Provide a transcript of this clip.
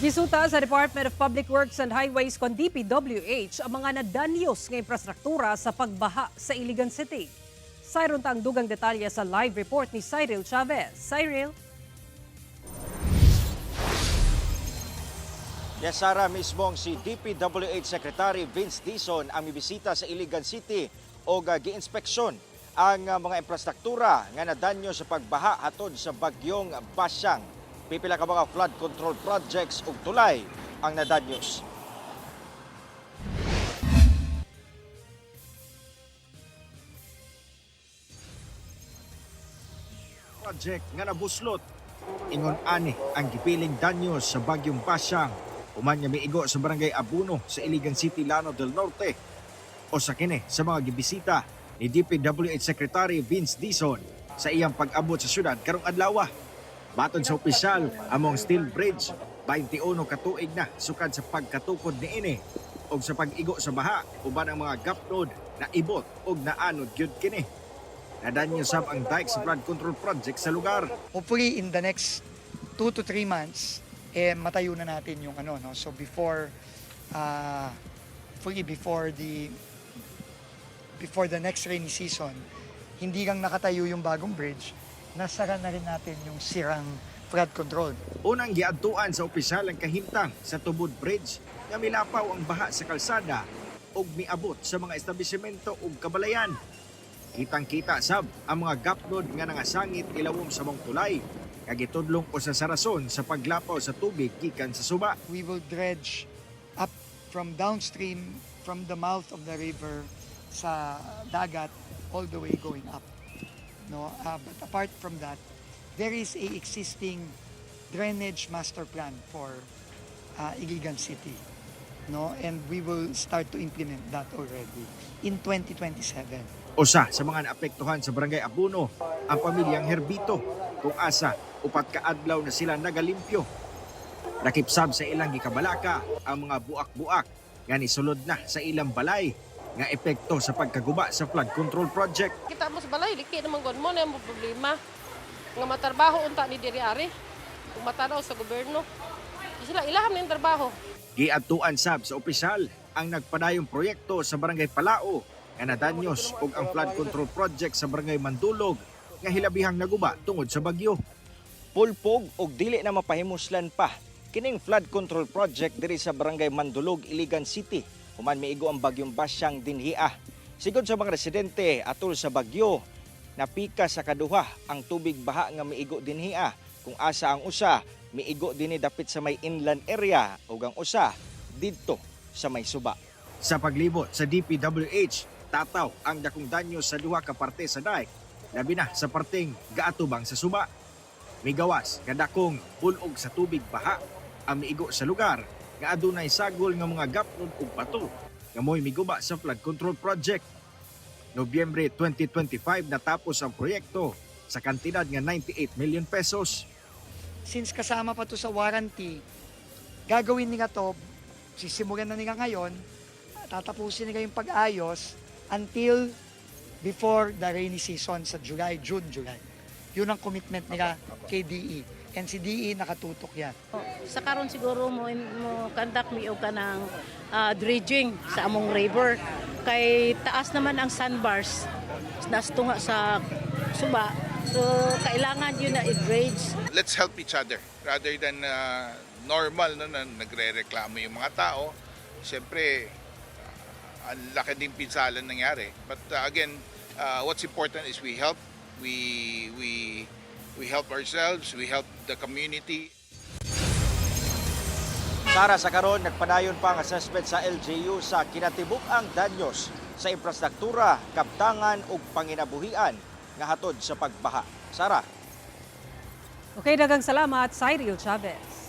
Gisuta sa Department of Public Works and Highways kon DPWH ang mga nadanyos nga infrastruktura sa pagbaha sa Iligan City. Sayron tang dugang detalye sa live report ni Cyril Chavez. Cyril? Yes, Sara, mismong si DPWH Secretary Vince Dizon ang mibisita sa Iligan City o gi-inspeksyon ang mga infrastruktura nga nadanyo sa pagbaha hatod sa bagyong Basyang. Pipila ka mga flood control projects ug tulay ang nadanyos. Project nga nabuslot ingon ani ang gipiling danyos sa bagyong Basyang human nga miigo sa barangay Abuno sa Iligan City, Lanao del Norte. O sa kini sa mga gibisita ni DPWH Secretary Vince Dizon sa iyang pag-abot sa syudad karong adlaw. Matod sa opisyal, among Steel Bridge, 21 katuig na sukad sa pagkatukod niini o sa pag-igo sa baha uban ang mga gapnod na ibot o naanod gyud kini. Nadanyo sab ang dike sa flood control project sa lugar. Hopefully in the next 2 to 3 months, matayo na natin yung ano, no? So before the next rainy season, hindi lang nakatayo yung bagong bridge, nasara na rin natin yung sirang flood control. Unang giadtuan sa opisyal ang kahimtang sa Tubod Bridge nga milapaw ang baha sa kalsada ug miabot sa mga establishmento ug kabalayan. Kitang-kita sab ang mga gapnod nga nangasangit ilawom sa mong tulay nga gitudlong o sa rason sa paglapaw sa tubig gikan sa suba. We will dredge up from downstream from the mouth of the river sa dagat all the way going up. No, but apart from that, there is a existing drainage master plan for Iligan City, no, and we will start to implement that already in 2027. Usa sa mga naapektuhan sa barangay Abuno ang pamilyang Herbito kung asa upat ka adlaw na sila nagalimpyo. Nakipsab sa ilang gikabalaka ang mga buak-buak nga nisulod na sa ilang balay nga epekto sa pagkaguba sa flood control project. Kita mo sa balay, liki naman gud mo na yung problema. Nga matarbaho unta ni diri ari. Kung matanaw sa gobyerno. Sila ilaham na yung trabaho. Giadtuan sab sa opisyal ang nagpadayong proyekto sa barangay Palao nga nadanyos ug ang flood control project sa barangay Mandulog nga hilabihang naguba tungod sa bagyo. Pulpog ug dili na mapahimuslan pa kining flood control project diri sa barangay Mandulog, Iligan City. Human miigo ang bagyong Basyang dinhiya. Sigod sa mga residente atol sa bagyo, napika sa kaduha ang tubig baha nga miigo dinhiya. Kung asa ang usa, miigo dinhi dapit sa may inland area ug ang usa didto sa may suba. Sa paglibot sa DPWH, tataw ang dakong danyo sa duha ka parte sa dike, labi na sa parteng gaatubang sa suba. Migawas nga dakong bulog sa tubig baha ang miigo sa lugar nga adunay sagol nga mga gapnod ug bato nga mo'y miguba sa flood control project. Nobyembre 2025 natapos ang proyekto sa kantidad nga 98 million pesos. Since kasama pa to sa warranty, gagawin nila to, sisimulan na nila ngayon, tatapusin nila yung pag-ayos until before the rainy season sa July. Yun ang commitment nila kay DE. And si DE nakatutok yan. Sa karon siguro mo conduct mi og kanang dredging sa among river kay taas naman ang sandbars nastunga sa suba, so kailangan yun na i-dredge. Let's help each other rather than normal no, na nagre-reklamo yung mga tao. Siyempre ang laki ding pinsalan nangyari, but again what's important is we help, we help ourselves, we help the community. Sara, sa karon nagpadayon pa ang assessment sa LGU sa kinatibuk-ang danyos sa infrastruktura, kaptangan ug panginabuhian nga hatod sa pagbaha. Sara. Okay, daghang salamat, Cyril Chavez.